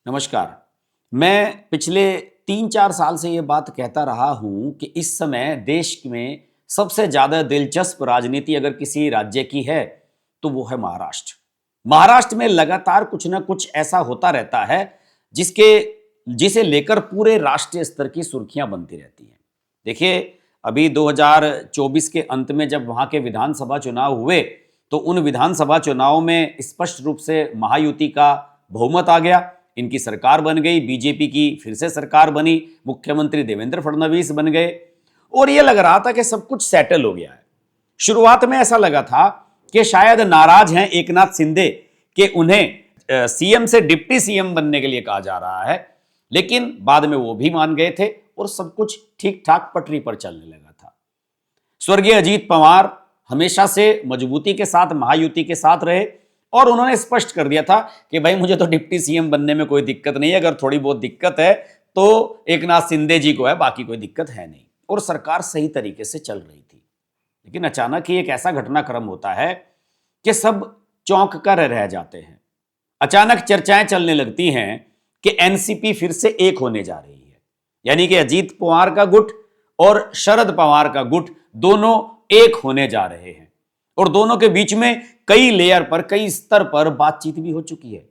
नमस्कार। मैं पिछले 3-4 साल से ये बात कहता रहा हूं कि इस समय देश में सबसे ज्यादा दिलचस्प राजनीति अगर किसी राज्य की है तो वो है महाराष्ट्र। महाराष्ट्र में लगातार कुछ ना कुछ ऐसा होता रहता है जिसके जिसे लेकर पूरे राष्ट्रीय स्तर की सुर्खियां बनती रहती हैं। देखिए, अभी 2024 के अंत में जब वहां के विधानसभा चुनाव हुए तो उन विधानसभा चुनाव में स्पष्ट रूप से महायुति का बहुमत आ गया। इनकी सरकार बन गई, बीजेपी की फिर से सरकार बनी, मुख्यमंत्री देवेंद्र फडणवीस बन गए और यह लग रहा था कि सब कुछ सेटल हो गया है। शुरुआत में ऐसा लगा था कि शायद नाराज हैं एकनाथ शिंदे कि उन्हें सीएम से डिप्टी सीएम बनने के लिए कहा जा रहा है, लेकिन बाद में वो भी मान गए थे और सब कुछ ठीक ठाक पटरी पर चलने लगा था। स्वर्गीय अजीत पवार हमेशा से मजबूती के साथ महायुति के साथ रहे और उन्होंने स्पष्ट कर दिया था कि भाई मुझे तो डिप्टी सीएम बनने में कोई दिक्कत नहीं है, अगर थोड़ी बहुत दिक्कत है तो एकनाथ शिंदे जी को है, बाकी कोई दिक्कत है नहीं। और सरकार सही तरीके से चल रही थी। लेकिन अचानक ही एक ऐसा घटनाक्रम होता है कि सब चौंक कर रह जाते हैं। अचानक चर्चाएं चलने लगती हैं कि एनसीपी फिर से एक होने जा रही है, यानी कि अजीत पवार का गुट और शरद पवार का गुट दोनों एक होने जा रहे हैं और दोनों के बीच में कई लेयर पर, कई स्तर पर बातचीत भी हो चुकी है।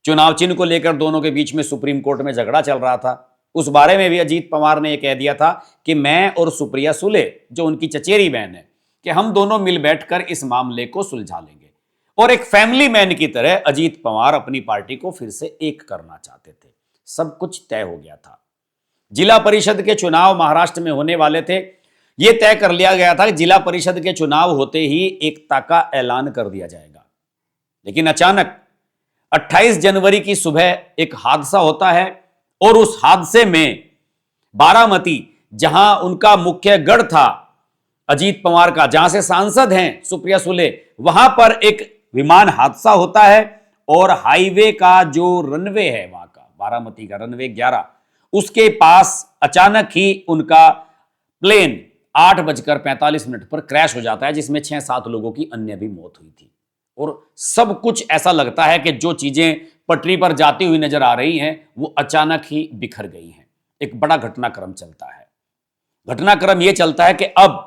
चुनाव चिन्ह को लेकर दोनों के बीच में सुप्रीम कोर्ट में झगड़ा चल रहा था। उस बारे में भी अजीत पवार ने यह कह दिया था कि मैं और सुप्रिया सुले, जो उनकी चचेरी बहन है, कि हम दोनों मिल बैठकर इस मामले को सुलझा लेंगे। और एक फैमिली मैन की तरह अजीत पवार अपनी पार्टी को फिर से एक करना चाहते थे। सब कुछ तय हो गया था। जिला परिषद के चुनाव महाराष्ट्र में होने वाले थे। यह तय कर लिया गया था कि जिला परिषद के चुनाव होते ही एकता का ऐलान कर दिया जाएगा। लेकिन अचानक 28 जनवरी की सुबह एक हादसा होता है और उस हादसे में बारामती, जहां उनका मुख्य गढ़ था अजीत पवार का, जहां से सांसद हैं सुप्रिया सुले, वहां पर एक विमान हादसा होता है और हाईवे का जो रनवे है वहां का, बारामती का रनवे 11, उसके पास अचानक ही उनका प्लेन 8:45 पर क्रैश हो जाता है, जिसमें 6-7 लोगों की अन्य भी मौत हुई थी। और सब कुछ ऐसा लगता है कि जो चीजें पटरी पर जाती हुई नजर आ रही हैं वो अचानक ही बिखर गई हैं। एक बड़ा घटनाक्रम चलता है। घटनाक्रम यह चलता है कि अब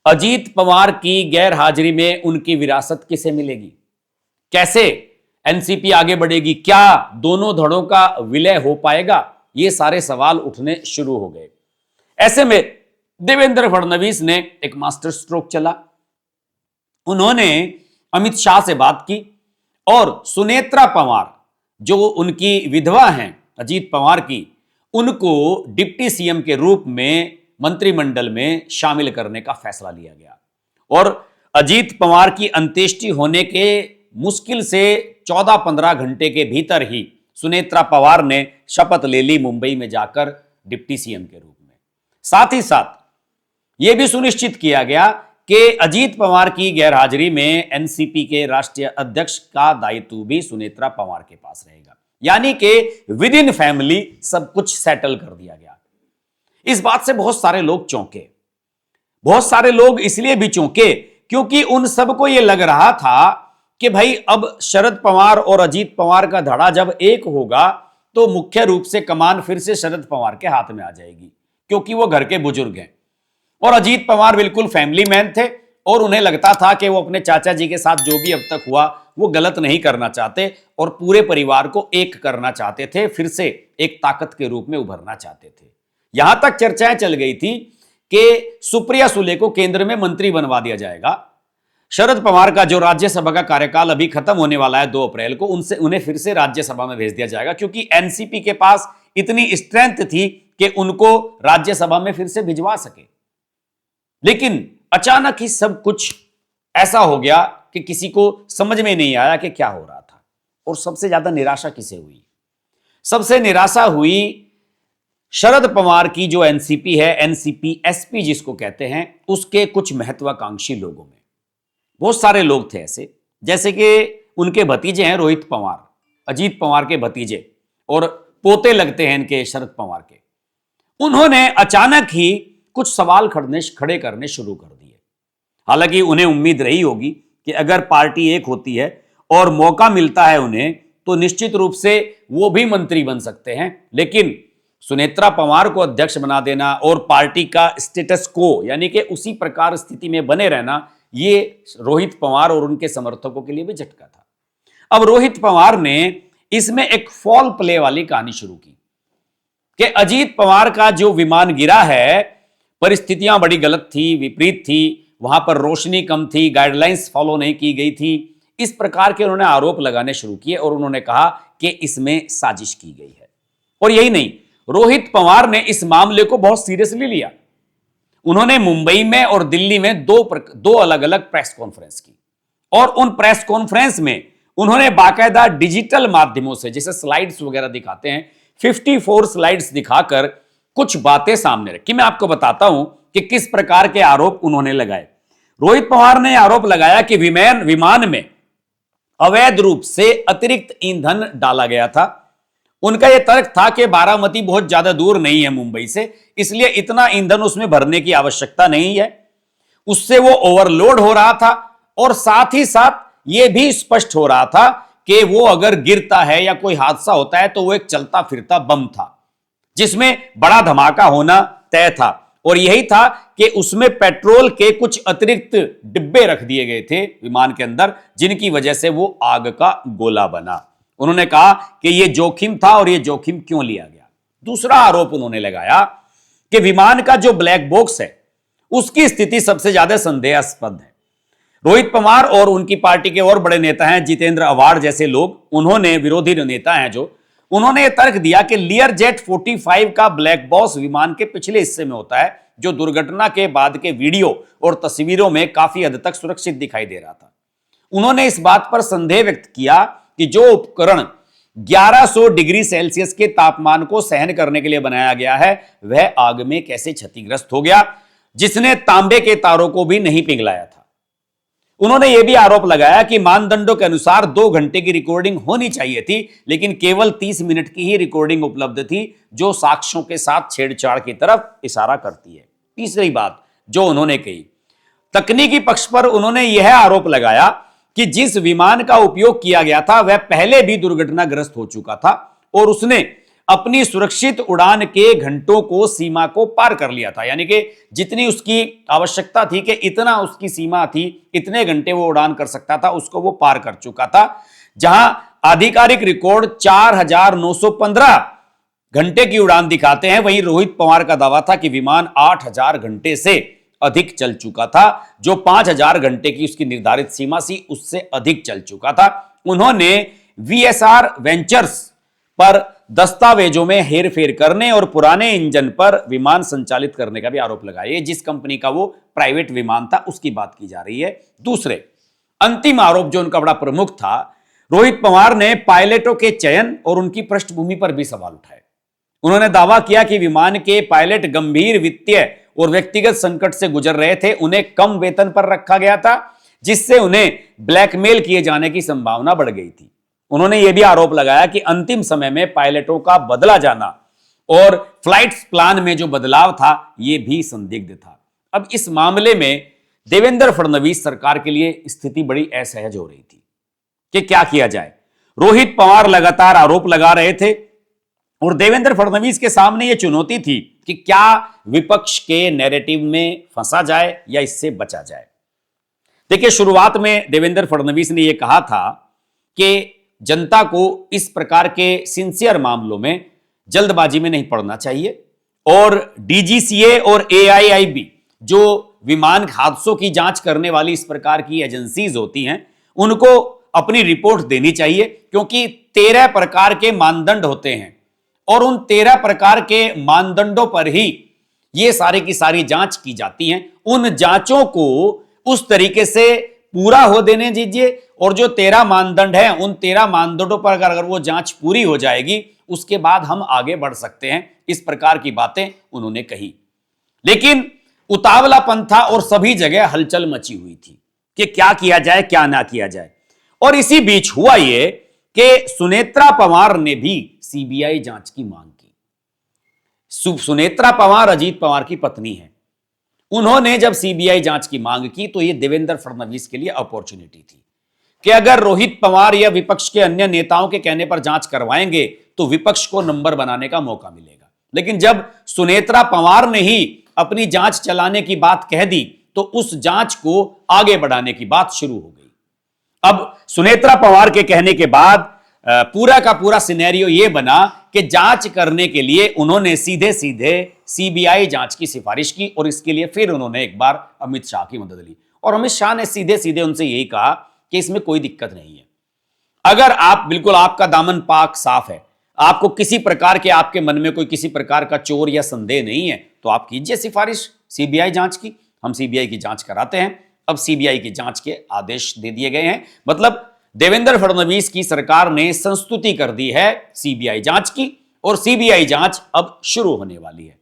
अजीत पवार की गैर हाजिरी में उनकी विरासत किसे मिलेगी, कैसे एनसीपी आगे बढ़ेगी, क्या दोनों धड़ों का विलय हो पाएगा, ये सारे सवाल उठने शुरू हो गए। ऐसे में देवेंद्र फडणवीस ने एक मास्टर स्ट्रोक चला। उन्होंने अमित शाह से बात की और सुनेत्रा पवार, जो उनकी विधवा हैं अजीत पवार की, उनको डिप्टी सीएम के रूप में मंत्रिमंडल में शामिल करने का फैसला लिया गया। और अजीत पवार की अंत्येष्टि होने के मुश्किल से 14-15 घंटे के भीतर ही सुनेत्रा पवार ने शपथ ले ली मुंबई में जाकर डिप्टी सीएम के रूप में। साथ ही साथ यह भी सुनिश्चित किया गया कि अजीत पवार की गैरहाजिरी में एनसीपी के राष्ट्रीय अध्यक्ष का दायित्व भी सुनेत्रा पवार के पास रहेगा, यानी कि विद इन फैमिली सब कुछ सेटल कर दिया गया। इस बात से बहुत सारे लोग चौंके। बहुत सारे लोग इसलिए भी चौंके क्योंकि उन सबको यह लग रहा था कि भाई अब शरद पवार और अजीत पवार का धड़ा जब एक होगा तो मुख्य रूप से कमान फिर से शरद पवार के हाथ में आ जाएगी, क्योंकि वो घर के बुजुर्ग हैं और अजीत पवार बिल्कुल फैमिली मैन थे और उन्हें लगता था कि वो अपने चाचा जी के साथ जो भी अब तक हुआ वो गलत नहीं करना चाहते और पूरे परिवार को एक करना चाहते थे, फिर से एक ताकत के रूप में उभरना चाहते थे। यहां तक चर्चाएं चल गई थी कि सुप्रिया सुले को केंद्र में मंत्री बनवा दिया जाएगा। शरद पवार का जो राज्यसभा का कार्यकाल अभी खत्म होने वाला है 2 अप्रैल को, उन्हें फिर से राज्यसभा में भेज दिया जाएगा, क्योंकि एनसीपी के पास इतनी स्ट्रेंथ थी कि उनको राज्यसभा में फिर से भिजवा सके। लेकिन अचानक ही सब कुछ ऐसा हो गया कि किसी को समझ में नहीं आया कि क्या हो रहा था। और सबसे ज्यादा निराशा किसे हुई? सबसे निराशा हुई शरद पवार की जो एनसीपी है, एनसीपी एसपी जिसको कहते हैं, उसके कुछ महत्वाकांक्षी लोगों में। बहुत सारे लोग थे ऐसे, जैसे कि उनके भतीजे हैं रोहित पवार, अजीत पवार के भतीजे और पोते लगते हैं इनके शरद पवार के। उन्होंने अचानक ही कुछ सवाल खड़े करने शुरू कर दिए। हालांकि उन्हें उम्मीद रही होगी कि अगर पार्टी एक होती है और मौका मिलता है उन्हें तो निश्चित रूप से वो भी मंत्री बन सकते हैं। लेकिन सुनेत्रा पवार को अध्यक्ष बना देना और पार्टी का स्टेटस को यानी कि उसी प्रकार स्थिति में बने रहना, ये रोहित पवार और उनके समर्थकों के लिए भी झटका था। अब रोहित पवार ने इसमें एक फॉल प्ले वाली कहानी शुरू की कि अजीत पवार का जो विमान गिरा है, परिस्थितियां बड़ी गलत थी, विपरीत थी, वहां पर रोशनी कम थी, गाइडलाइंस फॉलो नहीं की गई थी। इस प्रकार के उन्होंने आरोप लगाने शुरू किए और उन्होंने कहा कि इसमें साजिश की गई है। और यही नहीं, रोहित पवार ने इस मामले को बहुत सीरियसली लिया। उन्होंने मुंबई में और दिल्ली में दो अलग अलग प्रेस कॉन्फ्रेंस की और उन प्रेस कॉन्फ्रेंस में उन्होंने बाकायदा डिजिटल माध्यमों से, जैसे स्लाइड्स वगैरह दिखाते हैं, 54 स्लाइड्स दिखाकर कुछ बातें सामने रखी। मैं आपको बताता हूं कि किस प्रकार के आरोप उन्होंने लगाए। रोहित पवार ने आरोप लगाया कि विमान में अवैध रूप से अतिरिक्त ईंधन डाला गया था। उनका यह तर्क था कि बारामती बहुत ज्यादा दूर नहीं है मुंबई से, इसलिए इतना ईंधन उसमें भरने की आवश्यकता नहीं है। उससे वो ओवरलोड हो रहा था और साथ ही साथ यह भी स्पष्ट हो रहा था कि वो अगर गिरता है या कोई हादसा होता है तो वो एक चलता फिरता बम था जिसमें बड़ा धमाका होना तय था। और यही था कि उसमें पेट्रोल के कुछ अतिरिक्त डिब्बे रख दिए गए थे विमान के अंदर, जिनकी वजह से वो आग का गोला बना। उन्होंने कहा कि यह जोखिम था और यह जोखिम क्यों लिया गया। दूसरा आरोप उन्होंने लगाया कि विमान का जो ब्लैक बॉक्स है उसकी स्थिति सबसे ज्यादा संदेहास्पद है। रोहित पवार और उनकी पार्टी के और बड़े नेता हैं जितेंद्र आव्हाड जैसे लोग, उन्होंने, विरोधी नेता हैं जो, उन्होंने यह तर्क दिया कि लियरजेट 45 का ब्लैक बॉक्स विमान के पिछले हिस्से में होता है, जो दुर्घटना के बाद के वीडियो और तस्वीरों में काफी हद तक सुरक्षित दिखाई दे रहा था। उन्होंने इस बात पर संदेह व्यक्त किया कि जो उपकरण 1100 डिग्री सेल्सियस के तापमान को सहन करने के लिए बनाया गया है, वह आग में कैसे क्षतिग्रस्त हो गया, जिसने तांबे के तारों को भी नहीं पिघलाया था। उन्होंने यह भी आरोप लगाया कि मानदंडों के अनुसार 2 घंटे की रिकॉर्डिंग होनी चाहिए थी, लेकिन केवल 30 मिनट की ही रिकॉर्डिंग उपलब्ध थी, जो साक्ष्यों के साथ छेड़छाड़ की तरफ इशारा करती है। तीसरी बात जो उन्होंने कही, तकनीकी पक्ष पर उन्होंने यह आरोप लगाया कि जिस विमान का उपयोग किया गया था वह पहले भी दुर्घटनाग्रस्त हो चुका था और उसने अपनी सुरक्षित उड़ान के घंटों को सीमा को पार कर लिया था। यानी कि जितनी उसकी आवश्यकता थी कि इतना उसकी सीमा थी, इतने घंटे वो उड़ान कर सकता था, उसको वो पार कर चुका था। जहां आधिकारिक रिकॉर्ड 4915 घंटे की उड़ान दिखाते हैं, वहीं रोहित पवार का दावा था कि विमान 8000 घंटे से अधिक चल चुका था, जो 5000 घंटे की उसकी निर्धारित सीमा थी उससे अधिक चल चुका था। उन्होंने वीएसआर वेंचर्स पर दस्तावेजों में हेरफेर करने और पुराने इंजन पर विमान संचालित करने का भी आरोप लगाया। जिस कंपनी का वो प्राइवेट विमान था उसकी बात की जा रही है। दूसरे अंतिम आरोप जो उनका बड़ा प्रमुख था, रोहित पवार ने पायलटों के चयन और उनकी पृष्ठभूमि पर भी सवाल उठाए। उन्होंने दावा किया कि विमान के पायलट गंभीर वित्तीय और व्यक्तिगत संकट से गुजर रहे थे, उन्हें कम वेतन पर रखा गया था, जिससे उन्हें ब्लैकमेल किए जाने की संभावना बढ़ गई थी। उन्होंने यह भी आरोप लगाया कि अंतिम समय में पायलटों का बदला जाना और फ्लाइट्स प्लान में जो बदलाव था यह भी संदिग्ध था। अब इस मामले में देवेंद्र फडणवीस सरकार के लिए स्थिति बड़ी असहज हो रही थी कि क्या किया जाए। रोहित पवार लगातार आरोप लगा रहे थे और देवेंद्र फडणवीस के सामने यह चुनौती थी कि क्या विपक्ष के नैरेटिव में फंसा जाए या इससे बचा जाए। देखिए, शुरुआत में देवेंद्र फडणवीस ने यह कहा था कि जनता को इस प्रकार के सिंसियर मामलों में जल्दबाजी में नहीं पड़ना चाहिए और डीजीसीए और एआईआईबी, जो विमान हादसों की जांच करने वाली इस प्रकार की एजेंसीज होती हैं, उनको अपनी रिपोर्ट देनी चाहिए, क्योंकि 13 प्रकार के मानदंड होते हैं और उन 13 प्रकार के मानदंडों पर ही ये सारी की सारी जांच की जाती हैं। उन जांचों को उस तरीके से पूरा हो देने दीजिए और जो 13 मानदंड हैं उन 13 मानदंडों पर अगर वो जांच पूरी हो जाएगी उसके बाद हम आगे बढ़ सकते हैं। इस प्रकार की बातें उन्होंने कही, लेकिन उतावलापन था और सभी जगह हलचल मची हुई थी कि क्या किया जाए क्या ना किया जाए। और इसी बीच हुआ यह कि सुनेत्रा पवार ने भी सीबीआई जांच की मांग की। सुनेत्रा पवार अजीत पवार की पत्नी है। उन्होंने जब सीबीआई जांच की मांग की तो यह देवेंद्र फडणवीस के लिए अपॉर्चुनिटी थी कि अगर रोहित पवार या विपक्ष के अन्य नेताओं के कहने पर जांच करवाएंगे तो विपक्ष को नंबर बनाने का मौका मिलेगा। लेकिन जब सुनेत्रा पवार ने ही अपनी जांच चलाने की बात कह दी तो उस जांच को आगे बढ़ाने की बात शुरू हो गई। अब सुनेत्रा पवार के कहने के बाद पूरा का पूरा सिनेरियो यह बना कि जांच करने के लिए उन्होंने सीधे सीधे सीबीआई जांच की सिफारिश की और इसके लिए फिर उन्होंने एक बार अमित शाह की मदद ली और अमित शाह ने सीधे सीधे उनसे यही कहा कि इसमें कोई दिक्कत नहीं है। अगर आप बिल्कुल आपका दामन पाक साफ है, आपको किसी प्रकार के आपके मन में कोई किसी प्रकार का चोर या संदेह नहीं है तो आप कीजिए सिफारिश सीबीआई जांच की। हम सीबीआई की जांच कराते हैं। अब सीबीआई की जांच के आदेश दे दिए गए हैं। मतलब देवेंद्र फडणवीस की सरकार ने संस्तुति कर दी है सीबीआई जांच की और सीबीआई जांच अब शुरू होने वाली है।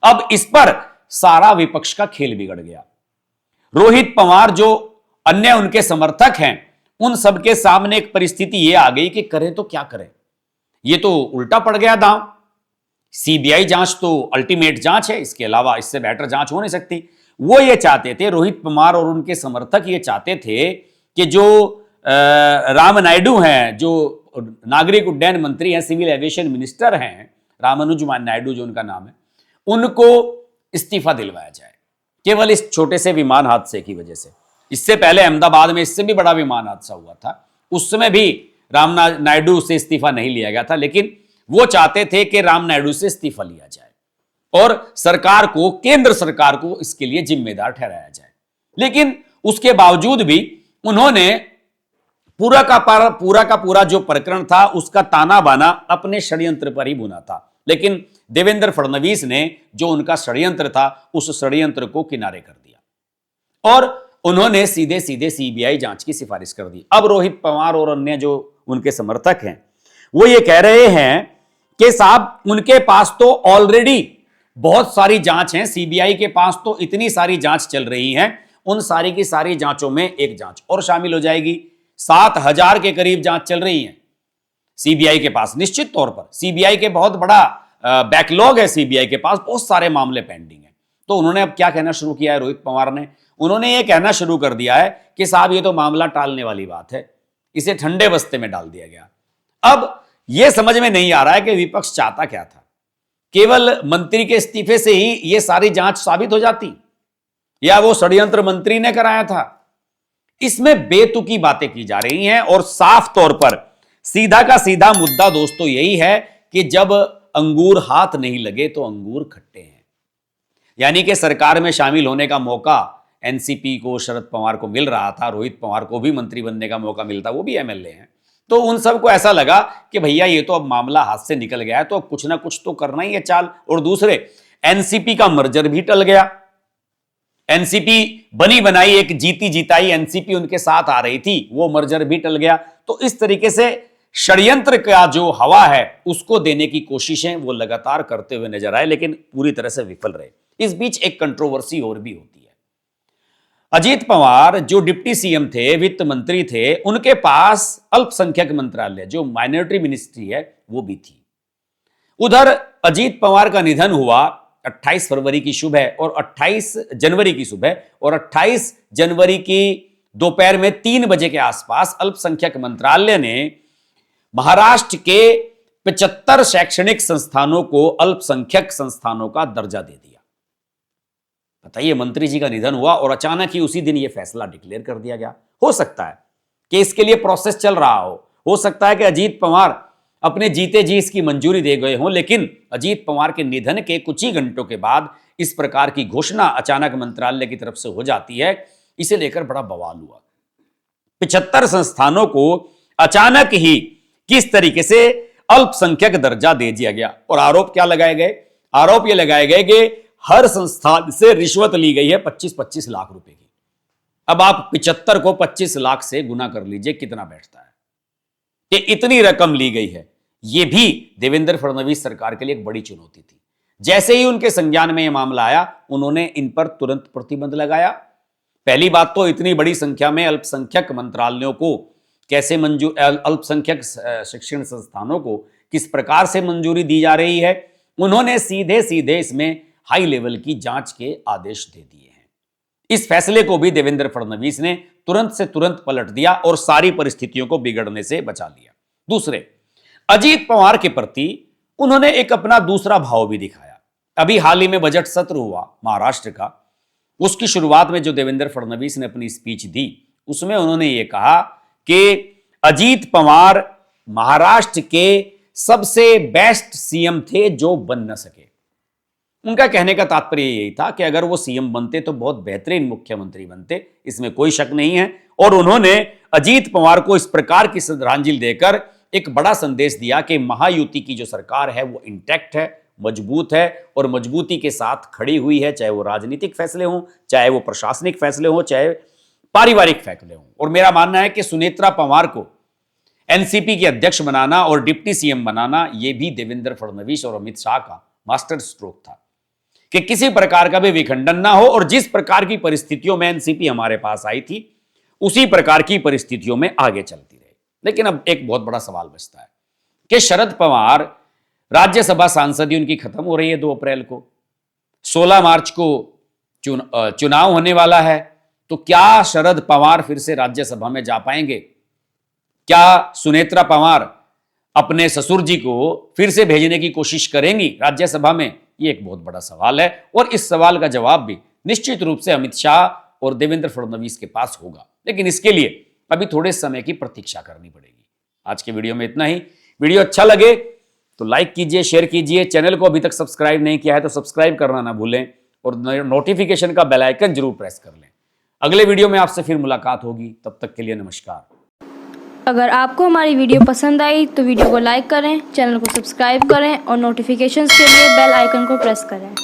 अब इस पर सारा विपक्ष का खेल बिगड़ गया। रोहित पवार जो अन्य उनके समर्थक हैं उन सबके सामने एक परिस्थिति यह आ गई कि करें तो क्या करें, यह तो उल्टा पड़ गया दांव। सीबीआई जांच तो अल्टीमेट जांच है, इसके अलावा इससे बेटर जांच हो नहीं सकती। वो ये चाहते थे, रोहित पवार और उनके समर्थक ये चाहते थे कि जो राम नायडू हैं, जो नागरिक उड्डयन मंत्री हैं, सिविल एविएशन मिनिस्टर हैं, रामानुज नायडू जो उनका नाम है, उनको इस्तीफा दिलवाया जाए केवल इस छोटे से विमान हादसे की वजह से। इससे पहले अहमदाबाद में इससे भी बड़ा विमान हादसा हुआ था, उस समय भी राम नायडू से इस्तीफा नहीं लिया गया था, लेकिन वो चाहते थे कि राम नायडू से इस्तीफा लिया जाए और सरकार को, केंद्र सरकार को इसके लिए जिम्मेदार ठहराया जाए। लेकिन उसके बावजूद भी उन्होंने पूरा का पूरा जो प्रकरण था उसका ताना बाना अपने षड्यंत्र पर ही बुना था। लेकिन देवेंद्र फडणवीस ने जो उनका षड्यंत्र था उस षड्यंत्र को किनारे कर दिया और उन्होंने सीधे सीधे सीबीआई जांच की सिफारिश कर दी। अब रोहित पवार और अन्य जो उनके समर्थक हैं वो ये कह रहे हैं कि साहब उनके पास तो ऑलरेडी बहुत सारी जांच हैं, सीबीआई के पास तो इतनी सारी जांच चल रही हैं, उन सारी की सारी जांचों में एक जांच और शामिल हो जाएगी। 7,000 के करीब जांच चल रही हैं सीबीआई के पास। निश्चित तौर पर सीबीआई के बहुत बड़ा बैकलॉग है, सीबीआई के पास बहुत सारे मामले पेंडिंग हैं। तो उन्होंने अब क्या कहना शुरू किया है रोहित पवार ने? उन्होंने ये कहना शुरू कर दिया है कि साहब ये तो मामला टालने वाली बात है, इसे ठंडे बस्ते में डाल दिया गया। अब यह समझ में नहीं आ रहा है कि विपक्ष चाहता क्या था। केवल मंत्री के इस्तीफे से ही यह सारी जांच साबित हो जाती या वो षड्यंत्र मंत्री ने कराया था? इसमें बेतुकी बातें की जा रही हैं और साफ तौर पर सीधा का सीधा मुद्दा दोस्तों यही है कि जब अंगूर हाथ नहीं लगे तो अंगूर खट्टे हैं। यानी कि सरकार में शामिल होने का मौका एनसीपी को, शरद पवार को मिल रहा था, रोहित पवार को भी मंत्री बनने का मौका मिलता, वो भी एमएलए हैं। तो उन सबको ऐसा लगा कि भैया ये तो अब मामला हाथ से निकल गया है तो कुछ ना कुछ तो करना ही है चाल। और दूसरे एनसीपी का मर्जर भी टल गया। एनसीपी बनी बनाई एक जीती जिताई एनसीपी उनके साथ आ रही थी, वो मर्जर भी टल गया। तो इस तरीके से षड्यंत्र का जो हवा है उसको देने की कोशिशें वो लगातार करते हुए नजर आए, लेकिन पूरी तरह से विफल रहे। इस बीच एक कंट्रोवर्सी और भी होती है। अजीत पवार जो डिप्टी सीएम थे, वित्त मंत्री थे, उनके पास अल्पसंख्यक मंत्रालय जो माइनॉरिटी मिनिस्ट्री है वो भी थी। उधर अजीत पवार का निधन हुआ 28 फरवरी की सुबह और 28 जनवरी की सुबह और 28 जनवरी की दोपहर में 3 बजे के आसपास अल्पसंख्यक मंत्रालय ने महाराष्ट्र के 75 शैक्षणिक संस्थानों को अल्पसंख्यक संस्थानों का दर्जा दे दिया। बताइए, मंत्री जी का निधन हुआ और अचानक ही उसी दिन यह फैसला डिक्लेयर कर दिया गया। हो सकता है कि इसके लिए प्रोसेस चल रहा हो सकता है कि अजीत पवार अपने जीते जी इसकी मंजूरी दे गए हों, लेकिन अजीत पवार के निधन के कुछ ही घंटों के बाद इस प्रकार की घोषणा अचानक मंत्रालय की तरफ से हो जाती है। इसे लेकर बड़ा बवाल हुआ। 75 संस्थानों को अचानक ही किस तरीके से अल्पसंख्यक दर्जा दे दिया गया और आरोप क्या लगाए गए? आरोप यह लगाए गए कि हर संस्थान से रिश्वत ली गई है 25-25 लाख रुपए की। अब आप 75 को 25 लाख से गुना कर लीजिए, कितना बैठता है कि इतनी रकम ली गई है। यह भी देवेंद्र फडणवीस सरकार के लिए एक बड़ी चुनौती थी। जैसे ही उनके संज्ञान में यह मामला आया, उन्होंने इन पर तुरंत प्रतिबंध लगाया। पहली बात तो इतनी बड़ी संख्या में अल्पसंख्यक मंत्रालयों को कैसे मंजूर, अल्पसंख्यक शिक्षण संस्थानों को किस प्रकार से मंजूरी दी जा रही है, उन्होंने सीधे सीधे इसमें हाई लेवल की जांच के आदेश दे दिए हैं। इस फैसले को भी देवेंद्र फडणवीस ने तुरंत से तुरंत पलट दिया और सारी परिस्थितियों को बिगड़ने से बचा लिया। दूसरे, अजीत पवार के प्रति उन्होंने एक अपना दूसरा भाव भी दिखाया। अभी हाल ही में बजट सत्र हुआ महाराष्ट्र का, उसकी शुरुआत में जो देवेंद्र फडणवीस ने अपनी स्पीच दी उसमें उन्होंने ये कहा कि अजीत पवार महाराष्ट्र के सबसे बेस्ट सीएम थे जो बन न सके। उनका कहने का तात्पर्य यही था कि अगर वो सीएम बनते तो बहुत बेहतरीन मुख्यमंत्री बनते, इसमें कोई शक नहीं है। और उन्होंने अजीत पवार को इस प्रकार की श्रद्धांजलि देकर एक बड़ा संदेश दिया कि महायुति की जो सरकार है वो इंटैक्ट है, मजबूत है और मजबूती के साथ खड़ी हुई है, चाहे वो राजनीतिक फैसले हों, चाहे वो प्रशासनिक फैसले हों, चाहे पारिवारिक फैसले हों। और मेरा मानना है कि सुनेत्रा पवार को एनसीपी के अध्यक्ष बनाना और डिप्टी सीएम बनाना यह भी देवेंद्र फडणवीस और अमित शाह का मास्टर स्ट्रोक था कि किसी प्रकार का भी विखंडन ना हो। और जिस प्रकार की परिस्थितियों में एनसीपी हमारे पास आई थी उसी प्रकार की परिस्थितियों में आगे चलती रही। लेकिन अब एक बहुत बड़ा सवाल बचता है कि शरद पवार राज्यसभा सांसदी उनकी खत्म हो रही है 2 अप्रैल को, 16 मार्च को चुनाव होने वाला है, तो क्या शरद पवार फिर से राज्यसभा में जा पाएंगे? क्या सुनेत्रा पवार अपने ससुर जी को फिर से भेजने की कोशिश करेंगी राज्यसभा में? ये एक बहुत बड़ा सवाल है और इस सवाल का जवाब भी निश्चित रूप से अमित शाह और देवेंद्र फडणवीस के पास होगा। लेकिन इसके लिए अभी थोड़े समय की प्रतीक्षा करनी पड़ेगी। आज के वीडियो में इतना ही। वीडियो अच्छा लगे तो लाइक कीजिए, शेयर कीजिए। चैनल को अभी तक सब्सक्राइब नहीं किया है तो सब्सक्राइब करना ना भूलें और नोटिफिकेशन का बेल आइकन जरूर प्रेस कर लें। अगले वीडियो में आपसे फिर मुलाकात होगी, तब तक के लिए नमस्कार। अगर आपको हमारी वीडियो पसंद आई तो वीडियो को लाइक करें, चैनल को सब्सक्राइब करें और नोटिफिकेशंस के लिए बेल आइकन को प्रेस करें।